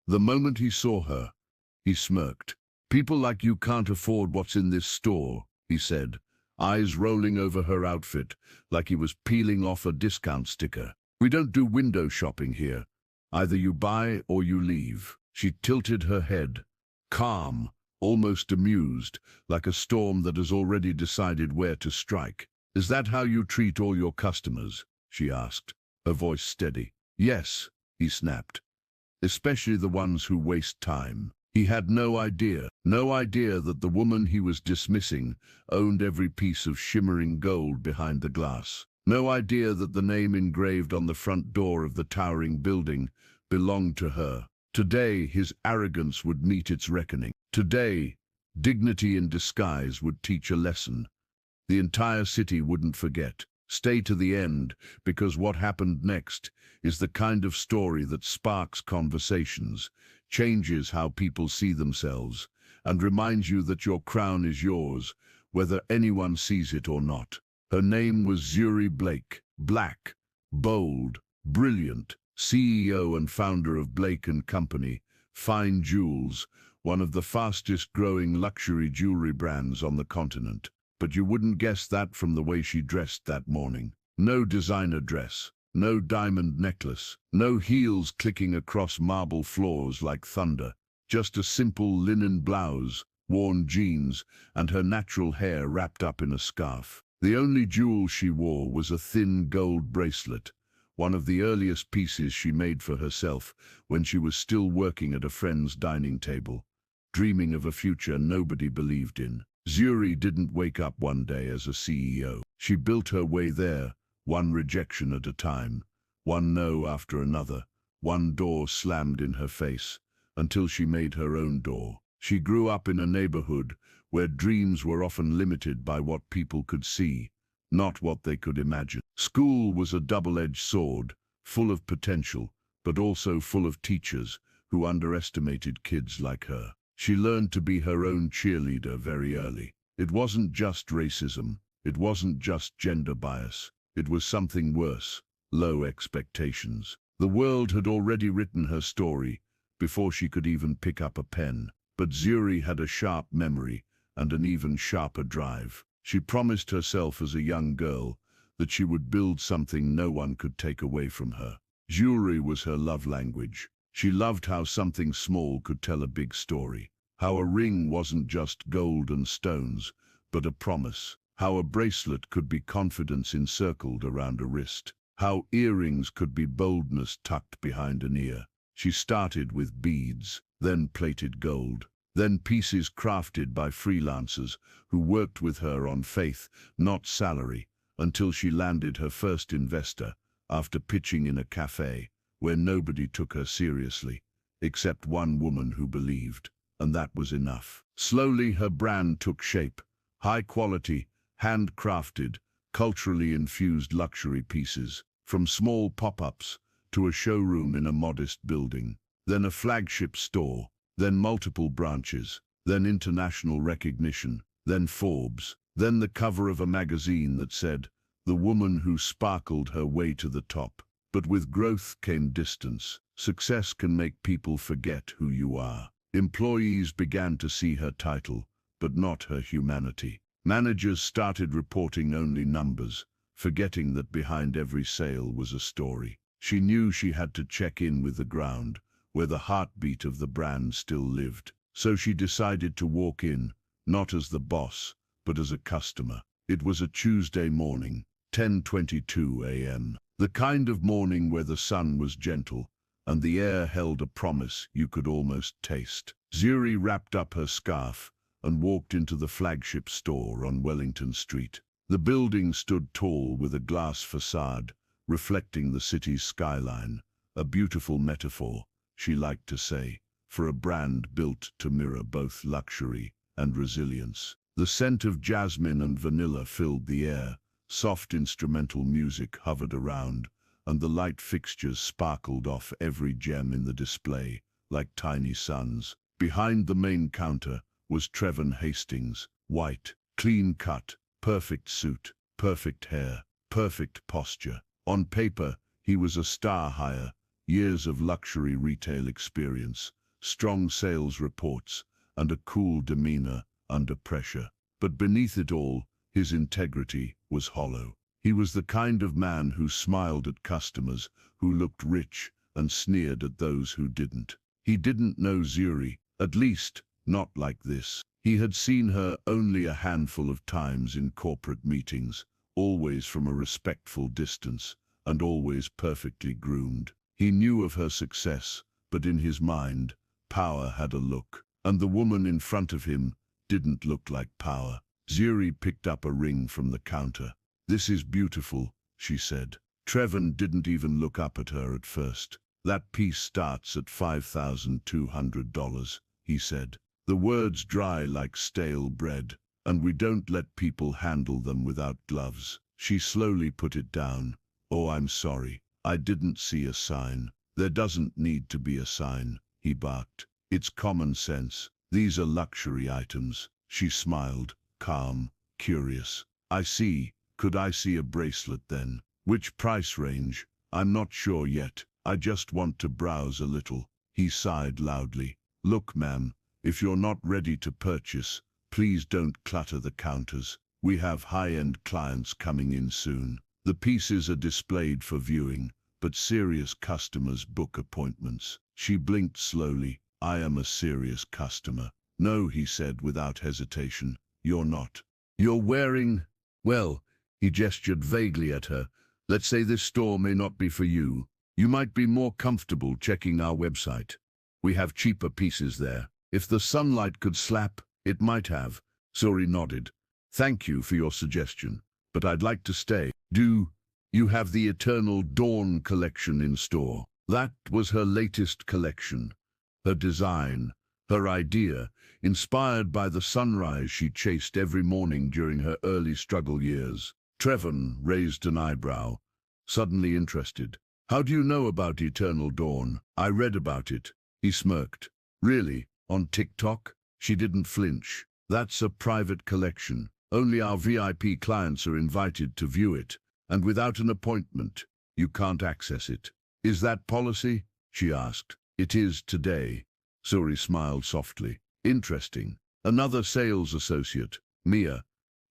The moment he saw her, he smirked. "People like you can't afford what's in this store," he said, eyes rolling over her outfit like he was peeling off a discount sticker. "We don't do window shopping here. Either you buy or you leave." She tilted her head, calm, almost amused, like a storm that has already decided where to strike. "Is that how you treat all your customers?" she asked, her voice steady. "Yes," he snapped. "Especially the ones who waste time." He had no idea that the woman he was dismissing owned every piece of shimmering gold behind the glass. No idea that the name engraved on the front door of the towering building belonged to her. Today, his arrogance would meet its reckoning. Today, dignity in disguise would teach a lesson. The entire city wouldn't forget. Stay to the end, because what happened next is the kind of story that sparks conversations, changes how people see themselves, and reminds you that your crown is yours, whether anyone sees it or not. Her name was Zuri Blake, black, bold, brilliant, CEO and founder of Blake & Company, Fine Jewels, one of the fastest-growing luxury jewelry brands on the continent. But you wouldn't guess that from the way she dressed that morning. No designer dress, no diamond necklace, no heels clicking across marble floors like thunder, just a simple linen blouse, worn jeans, and her natural hair wrapped up in a scarf. The only jewel she wore was a thin gold bracelet, one of the earliest pieces she made for herself when she was still working at a friend's dining table, dreaming of a future nobody believed in. Zuri didn't wake up one day as a CEO. She built her way there, one rejection at a time, one no after another, one door slammed in her face, until she made her own door. She grew up in a neighborhood where dreams were often limited by what people could see, not what they could imagine. School was a double-edged sword, full of potential, but also full of teachers who underestimated kids like her. She learned to be her own cheerleader very early. It wasn't just racism, it wasn't just gender bias, it was something worse, low expectations. The world had already written her story before she could even pick up a pen. But Zuri had a sharp memory and an even sharper drive. She promised herself as a young girl that she would build something no one could take away from her. Jewelry was her love language. She loved how something small could tell a big story. How a ring wasn't just gold and stones, but a promise. How a bracelet could be confidence encircled around a wrist. How earrings could be boldness tucked behind an ear. She started with beads, then plated gold, then pieces crafted by freelancers who worked with her on faith, not salary, until she landed her first investor after pitching in a cafe where nobody took her seriously, except one woman who believed, and that was enough. Slowly her brand took shape, high quality, handcrafted, culturally infused luxury pieces, from small pop-ups to a showroom in a modest building, then a flagship store, then multiple branches, then international recognition, then Forbes, then the cover of a magazine that said, "The woman who sparkled her way to the top." But with growth came distance. Success can make people forget who you are. Employees began to see her title, but not her humanity. Managers started reporting only numbers, forgetting that behind every sale was a story. She knew she had to check in with the ground, where the heartbeat of the brand still lived. So she decided to walk in, not as the boss, but as a customer. It was a Tuesday morning, 10:22 a.m. The kind of morning where the sun was gentle, and the air held a promise you could almost taste. Zuri wrapped up her scarf and walked into the flagship store on Wellington Street. The building stood tall with a glass facade, reflecting the city's skyline, a beautiful metaphor, she liked to say, for a brand built to mirror both luxury and resilience. The scent of jasmine and vanilla filled the air, soft instrumental music hovered around, and the light fixtures sparkled off every gem in the display, like tiny suns. Behind the main counter was Trevor Hastings, white, clean-cut, perfect suit, perfect hair, perfect posture. On paper, he was a star hire, years of luxury retail experience, strong sales reports, and a cool demeanor under pressure. But beneath it all, his integrity was hollow. He was the kind of man who smiled at customers, who looked rich, and sneered at those who didn't. He didn't know Zuri, at least not like this. He had seen her only a handful of times in corporate meetings, always from a respectful distance, and always perfectly groomed. He knew of her success, but in his mind, power had a look, and the woman in front of him didn't look like power. Zuri picked up a ring from the counter. "This is beautiful," she said. Trevon didn't even look up at her at first. "That piece starts at $5,200, he said. The words dry like stale bread, and we don't let people handle them without gloves. She slowly put it down. "Oh, I'm sorry. I didn't see a sign." "There doesn't need to be a sign," he barked. "It's common sense. These are luxury items." She smiled, calm, curious. "I see. Could I see a bracelet then?" "Which price range?" "I'm not sure yet. I just want to browse a little." He sighed loudly. "Look, ma'am, if you're not ready to purchase, please don't clutter the counters. We have high-end clients coming in soon. The pieces are displayed for viewing, but serious customers book appointments." She blinked slowly. "I am a serious customer." "No," he said without hesitation. "You're not. You're wearing..." "Well," he gestured vaguely at her, "let's say this store may not be for you. You might be more comfortable checking our website. We have cheaper pieces there. If the sunlight could slap, it might have." Zuri nodded. "Thank you for your suggestion, but I'd like to stay." "Do you have the Eternal Dawn collection in store?" That was her latest collection. Her design, her idea, inspired by the sunrise she chased every morning during her early struggle years. Trevon raised an eyebrow, suddenly interested. "How do you know about Eternal Dawn?" "I read about it." He smirked. "Really? On TikTok?" She didn't flinch. "That's a private collection. Only our VIP clients are invited to view it, and without an appointment, you can't access it." "Is that policy?" she asked. "It is today." Zuri smiled softly. "Interesting." Another sales associate, Mia,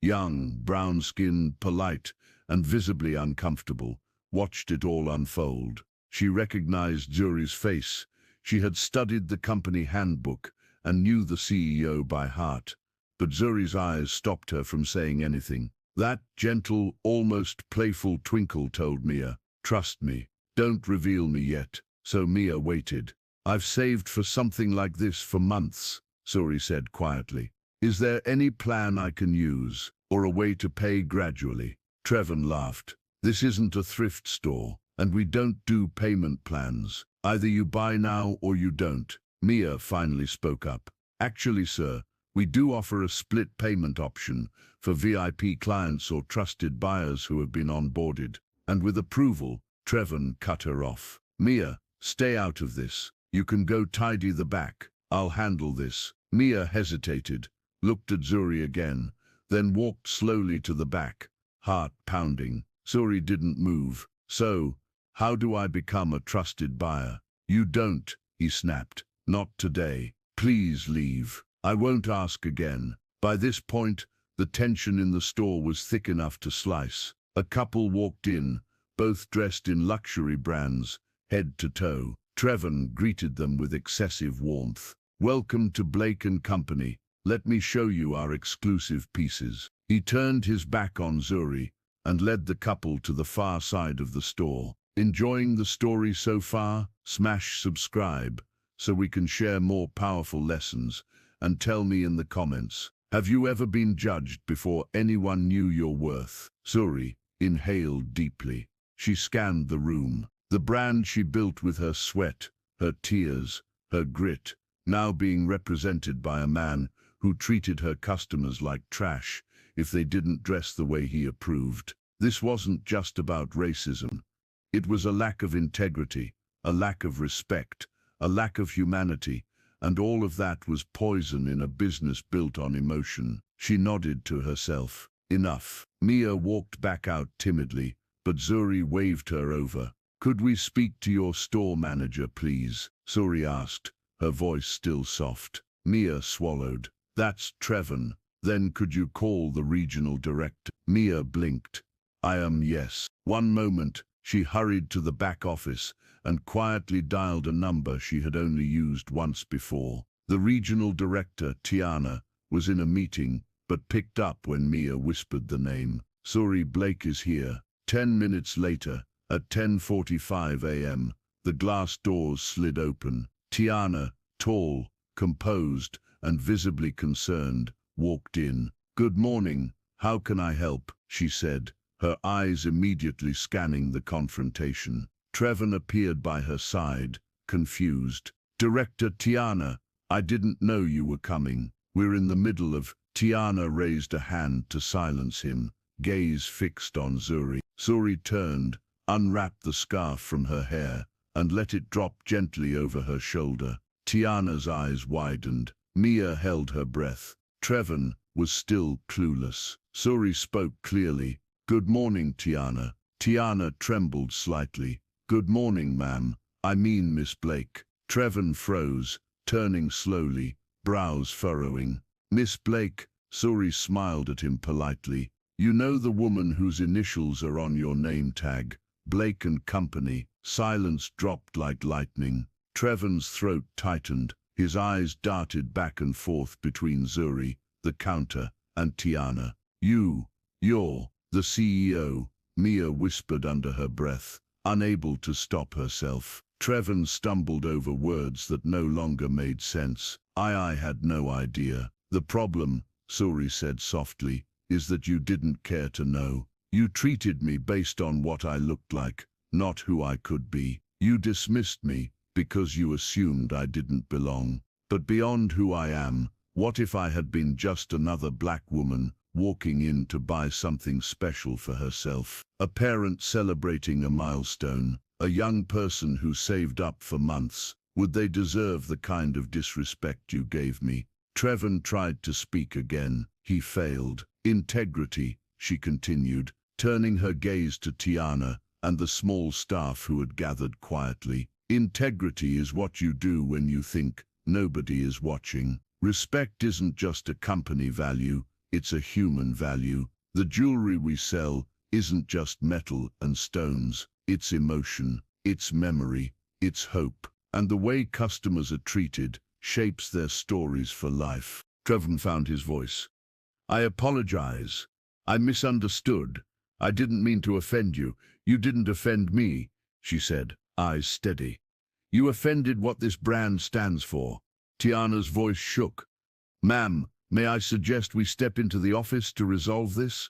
young, brown-skinned, polite, and visibly uncomfortable, watched it all unfold. She recognized Zuri's face. She had studied the company handbook and knew the CEO by heart. But Zuri's eyes stopped her from saying anything. That gentle, almost playful twinkle told Mia, "Trust me, don't reveal me yet." So Mia waited. "I've saved for something like this for months," Zuri said quietly. "Is there any plan I can use, or a way to pay gradually?" Trevon laughed. "This isn't a thrift store, and we don't do payment plans. Either you buy now or you don't." Mia finally spoke up. "Actually, sir, we do offer a split payment option for VIP clients or trusted buyers who have been onboarded." And with approval, Trevon cut her off. "Mia, stay out of this. You can go tidy the back. I'll handle this." Mia hesitated, looked at Zuri again, then walked slowly to the back, heart pounding. Zuri didn't move. "So, how do I become a trusted buyer?" "You don't," he snapped. "Not today. Please leave. I won't ask again." By this point, the tension in the store was thick enough to slice. A couple walked in, both dressed in luxury brands, head to toe. Trevon greeted them with excessive warmth. "Welcome to Blake & Company. Let me show you our exclusive pieces." He turned his back on Zuri and led the couple to the far side of the store. Enjoying the story so far? Smash subscribe so we can share more powerful lessons, and tell me in the comments, have you ever been judged before anyone knew your worth? Zuri inhaled deeply. She scanned the room. The brand she built with her sweat, her tears, her grit, now being represented by a man who treated her customers like trash if they didn't dress the way he approved. This wasn't just about racism. It was a lack of integrity, a lack of respect, a lack of humanity, and all of that was poison in a business built on emotion. She nodded to herself. Enough. Mia walked back out timidly, but Zuri waved her over. Could we speak to your store manager, please? Suri asked, her voice still soft. Mia swallowed. That's Trevon. Then could you call the regional director? Mia blinked. Yes. One moment, she hurried to the back office and quietly dialed a number she had only used once before. The regional director, Tiana, was in a meeting, but picked up when Mia whispered the name. Suri Blake is here. 10 minutes later, at 10:45 a.m., the glass doors slid open. Tiana, tall, composed, and visibly concerned, walked in. "Good morning. How can I help?" she said, her eyes immediately scanning the confrontation. Trevon appeared by her side, confused. "Director Tiana, I didn't know you were coming. We're in the middle of..." Tiana raised a hand to silence him, gaze fixed on Suri. Suri turned, unwrapped the scarf from her hair, and let it drop gently over her shoulder. Tiana's eyes widened. Mia held her breath. Trevon was still clueless. Suri spoke clearly. "Good morning, Tiana." Tiana trembled slightly. "Good morning, ma'am. I mean Miss Blake." Trevon froze, turning slowly, brows furrowing. "Miss Blake," Suri smiled at him politely. "You know the woman whose initials are on your name tag, Blake and Company." Silence dropped like lightning. Trevon's throat tightened. His eyes darted back and forth between Suri, the counter, and Tiana. You're the CEO," Mia whispered under her breath, unable to stop herself. Trevon stumbled over words that no longer made sense. I had no idea. "The problem," Suri said softly, "is that you didn't care to know. You treated me based on what I looked like, not who I could be. You dismissed me because you assumed I didn't belong. But beyond who I am, what if I had been just another black woman walking in to buy something special for herself? A parent celebrating a milestone, a young person who saved up for months. Would they deserve the kind of disrespect you gave me?" Trevon tried to speak again. He failed. "Integrity," she continued, turning her gaze to Tiana and the small staff who had gathered quietly. "Integrity is what you do when you think nobody is watching. Respect isn't just a company value, it's a human value. The jewelry we sell isn't just metal and stones, it's emotion, it's memory, it's hope. And the way customers are treated shapes their stories for life." Trevon found his voice. "I apologize. I misunderstood. I didn't mean to offend you. You didn't offend me," she said, eyes steady. "You offended what this brand stands for." Tiana's voice shook. "Ma'am, may I suggest we step into the office to resolve this?"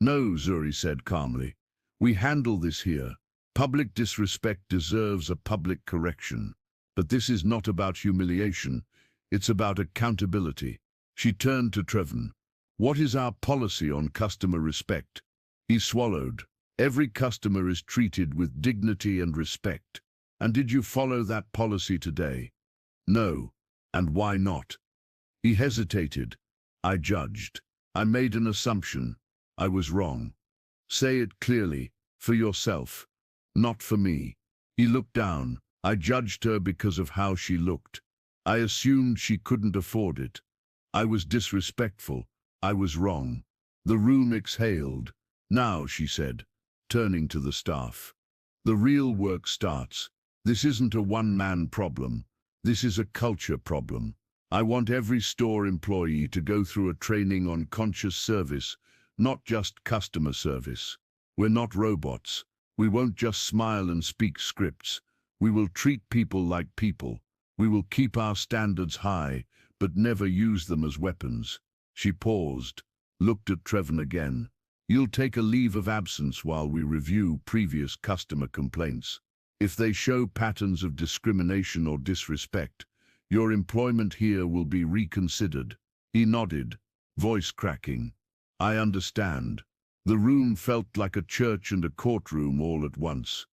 "No," Suri said calmly. "We handle this here. Public disrespect deserves a public correction. But this is not about humiliation. It's about accountability." She turned to Trevon. "What is our policy on customer respect?" He swallowed. "Every customer is treated with dignity and respect. And did you follow that policy today?" "No." "And why not?" He hesitated. "I judged. I made an assumption. I was wrong." "Say it clearly, for yourself, not for me." He looked down. "I judged her because of how she looked. I assumed she couldn't afford it. I was disrespectful. I was wrong." The room exhaled. "Now," she said, turning to the staff, "the real work starts. This isn't a one-man problem. This is a culture problem. I want every store employee to go through a training on conscious service, not just customer service. We're not robots. We won't just smile and speak scripts. We will treat people like people. We will keep our standards high, but never use them as weapons." She paused, looked at Trevon again. "You'll take a leave of absence while we review previous customer complaints. If they show patterns of discrimination or disrespect, your employment here will be reconsidered." He nodded, voice cracking. "I understand." The room felt like a church and a courtroom all at once.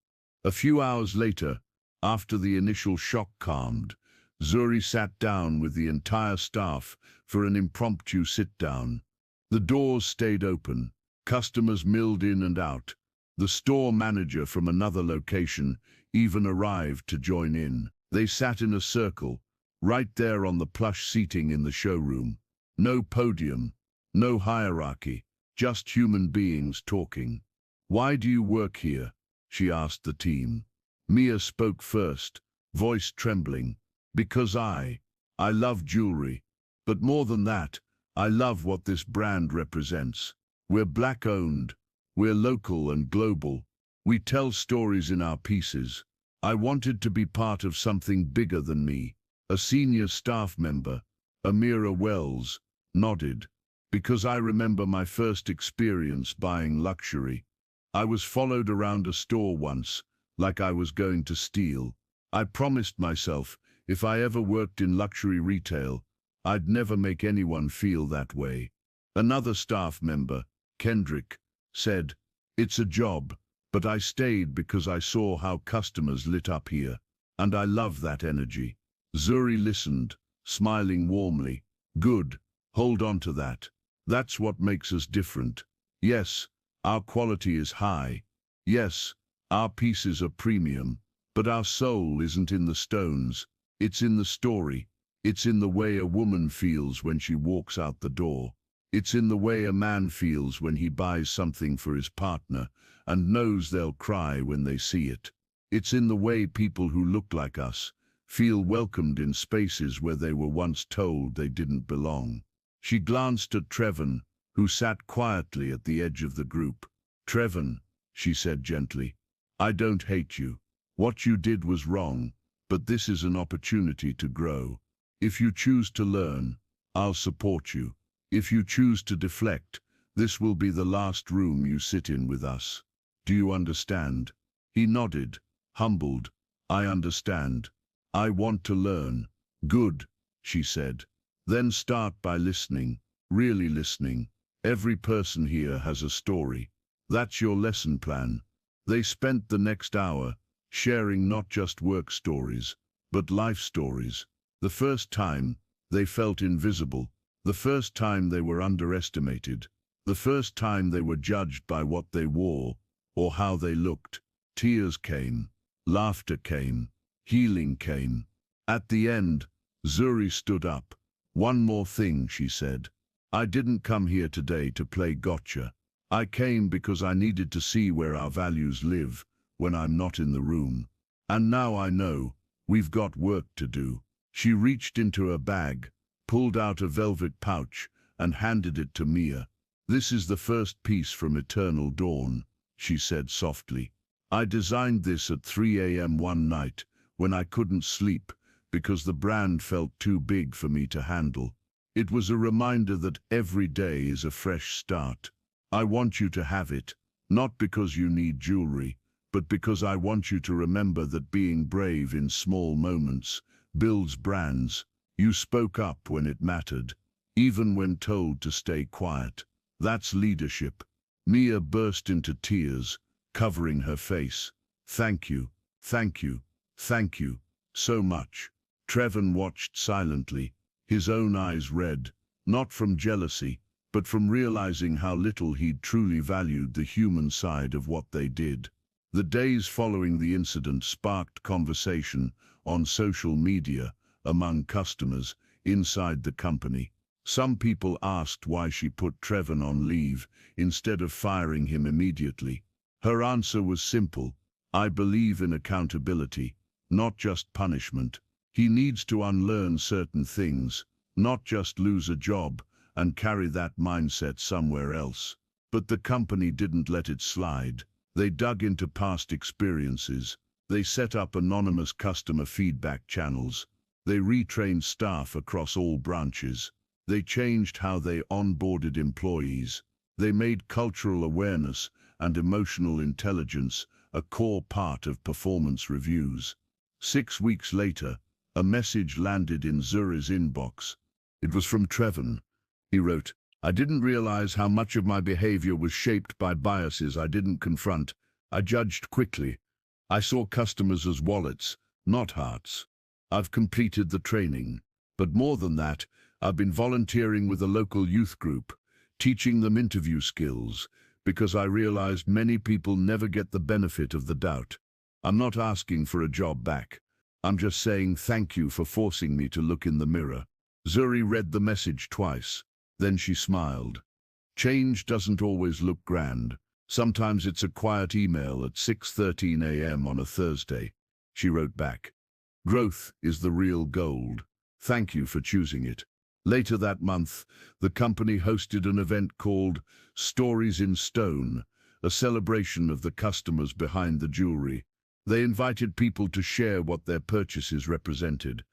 A few hours later, after the initial shock calmed, Suri sat down with the entire staff for an impromptu sit-down. The doors stayed open. Customers milled in and out. The store manager from another location even arrived to join in. They sat in a circle, right there on the plush seating in the showroom. No podium, no hierarchy, just human beings talking. "Why do you work here?" she asked the team. Mia spoke first, voice trembling. "Because I love jewelry. But more than that, I love what this brand represents. We're Black-owned. We're local and global. We tell stories in our pieces. I wanted to be part of something bigger than me." A senior staff member, Amira Wells, nodded. "Because I remember my first experience buying luxury. I was followed around a store once, like I was going to steal. I promised myself, if I ever worked in luxury retail, I'd never make anyone feel that way." Another staff member, Kendrick, said, "It's a job, but I stayed because I saw how customers lit up here, and I love that energy." Zuri listened, smiling warmly. "Good, hold on to that. That's what makes us different. Yes, our quality is high. Yes, our pieces are premium, but our soul isn't in the stones. It's in the story. It's in the way a woman feels when she walks out the door. It's in the way a man feels when he buys something for his partner and knows they'll cry when they see it. It's in the way people who look like us feel welcomed in spaces where they were once told they didn't belong." She glanced at Trevon, who sat quietly at the edge of the group. "Trevon," she said gently, "I don't hate you. What you did was wrong, but this is an opportunity to grow. If you choose to learn, I'll support you. If you choose to deflect, this will be the last room you sit in with us. Do you understand?" He nodded, humbled. "I understand. I want to learn." "Good," she said. "Then start by listening, really listening. Every person here has a story. That's your lesson plan." They spent the next hour sharing not just work stories, but life stories. The first time, they felt invisible. The first time they were underestimated. The first time they were judged by what they wore or how they looked. Tears came, laughter came, healing came. At the end, Zuri stood up. "One more thing," she said. "I didn't come here today to play gotcha. I came because I needed to see where our values live when I'm not in the room. And now I know we've got work to do." She reached into her bag, pulled out a velvet pouch, and handed it to Mia. "This is the first piece from Eternal Dawn," she said softly. "I designed this at 3 a.m. one night when I couldn't sleep because the brand felt too big for me to handle. It was a reminder that every day is a fresh start. I want you to have it, not because you need jewelry, but because I want you to remember that being brave in small moments builds brands. You spoke up when it mattered, even when told to stay quiet. That's leadership." Mia burst into tears, covering her face. "Thank you, thank you, thank you, so much." Trevon watched silently, his own eyes red, not from jealousy, but from realizing how little he'd truly valued the human side of what they did. The days following the incident sparked conversation on social media among customers inside the company. Some people asked why she put Trevon on leave instead of firing him immediately. Her answer was simple: "I believe in accountability, not just punishment. He needs to unlearn certain things, not just lose a job and carry that mindset somewhere else." But the company didn't let it slide. They dug into past experiences. They set up anonymous customer feedback channels. They retrained staff across all branches. They changed how they onboarded employees. They made cultural awareness and emotional intelligence a core part of performance reviews. 6 weeks later, a message landed in Zuri's inbox. It was from Trevon. He wrote, "I didn't realize how much of my behavior was shaped by biases I didn't confront. I judged quickly. I saw customers as wallets, not hearts. I've completed the training. But more than that, I've been volunteering with a local youth group, teaching them interview skills, because I realized many people never get the benefit of the doubt. I'm not asking for a job back. I'm just saying thank you for forcing me to look in the mirror. Zuri read the message twice. Then she smiled. Change doesn't always look grand. Sometimes it's a quiet email at 6:13 a.m. on a Thursday. She wrote back, "Growth is the real gold. Thank you for choosing it." Later that month, the company hosted an event called Stories in Stone, a celebration of the customers behind the jewelry. They invited people to share what their purchases represented.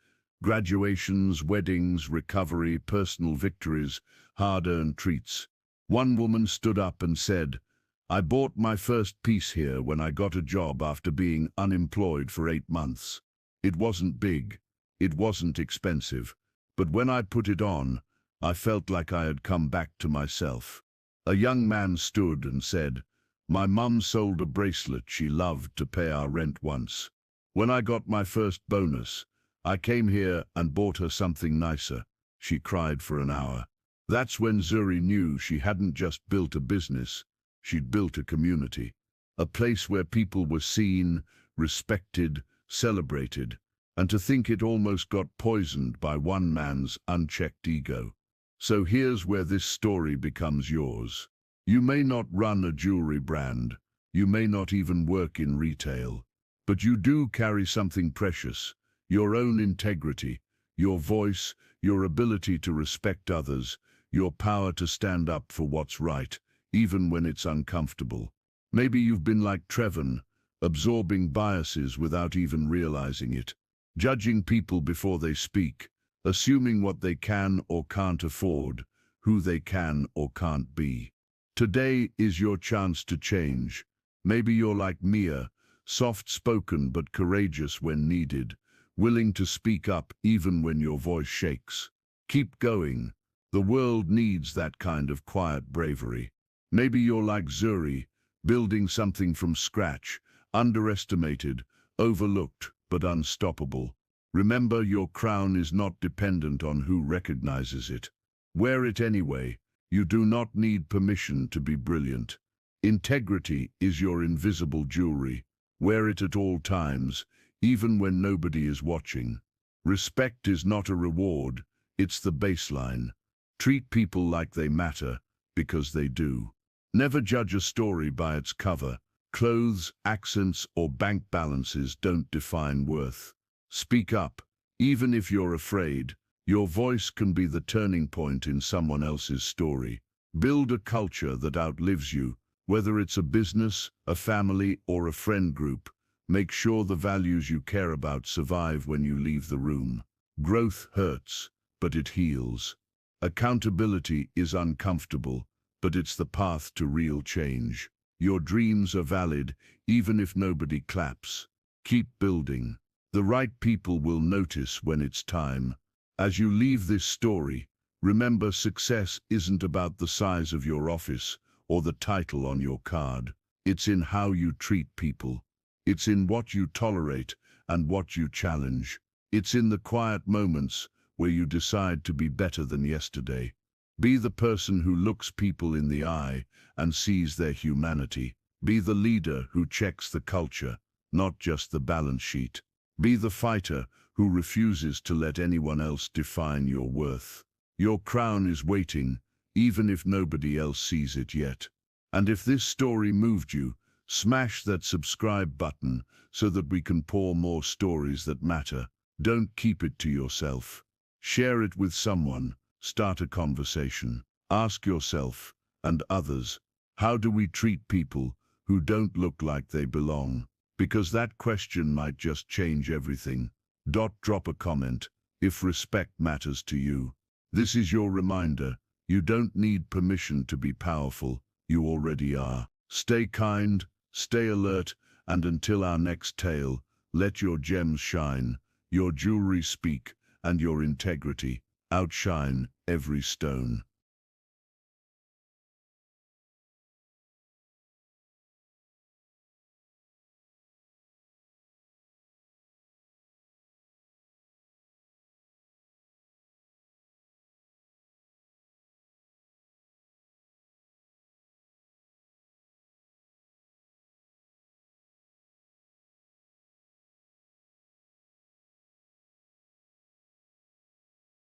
Graduations, weddings, recovery, personal victories, hard-earned treats. One woman stood up and said, "I bought my first piece here when I got a job after being unemployed for 8 months. It wasn't big, it wasn't expensive, but when I put it on, I felt like I had come back to myself." A young man stood and said, "My mum sold a bracelet she loved to pay our rent once. When I got my first bonus, I came here and bought her something nicer." She cried for an hour. That's when Zuri knew she hadn't just built a business, she'd built a community. A place where people were seen, respected, celebrated, and to think it almost got poisoned by one man's unchecked ego. So here's where this story becomes yours. You may not run a jewelry brand, you may not even work in retail, but you do carry something precious, your own integrity, your voice, your ability to respect others, your power to stand up for what's right, even when it's uncomfortable. Maybe you've been like Trevon, absorbing biases without even realizing it, judging people before they speak, assuming what they can or can't afford, who they can or can't be. Today is your chance to change. Maybe you're like Mia, soft-spoken but courageous when needed, willing to speak up even when your voice shakes. Keep going. The world needs that kind of quiet bravery. Maybe you're like Zuri, building something from scratch, underestimated, overlooked, but unstoppable. Remember, your crown is not dependent on who recognizes it. Wear it anyway. You do not need permission to be brilliant. Integrity is your invisible jewelry. Wear it at all times, even when nobody is watching. Respect is not a reward, it's the baseline. Treat people like they matter, because they do. Never judge a story by its cover. Clothes, accents, or bank balances don't define worth. Speak up, even if you're afraid. Your voice can be the turning point in someone else's story. Build a culture that outlives you, whether it's a business, a family, or a friend group. Make sure the values you care about survive when you leave the room. Growth hurts, but it heals. Accountability is uncomfortable, but it's the path to real change. Your dreams are valid, even if nobody claps. Keep building. The right people will notice when it's time. As you leave this story, remember, success isn't about the size of your office or the title on your card. It's in how you treat people. It's in what you tolerate and what you challenge. It's in the quiet moments where you decide to be better than yesterday. Be the person who looks people in the eye and sees their humanity. Be the leader who checks the culture, not just the balance sheet. Be the fighter who refuses to let anyone else define your worth. Your crown is waiting, even if nobody else sees it yet. And if this story moved you, smash that subscribe button so that we can pour more stories that matter. Don't keep it to yourself. Share it with someone. Start a conversation. Ask yourself and others, how do we treat people who don't look like they belong? Because that question might just change everything. Drop a comment if respect matters to you. This is your reminder. You don't need permission to be powerful. You already are. Stay kind, stay alert, and until our next tale, let your gems shine, your jewelry speak, and your integrity outshine every stone.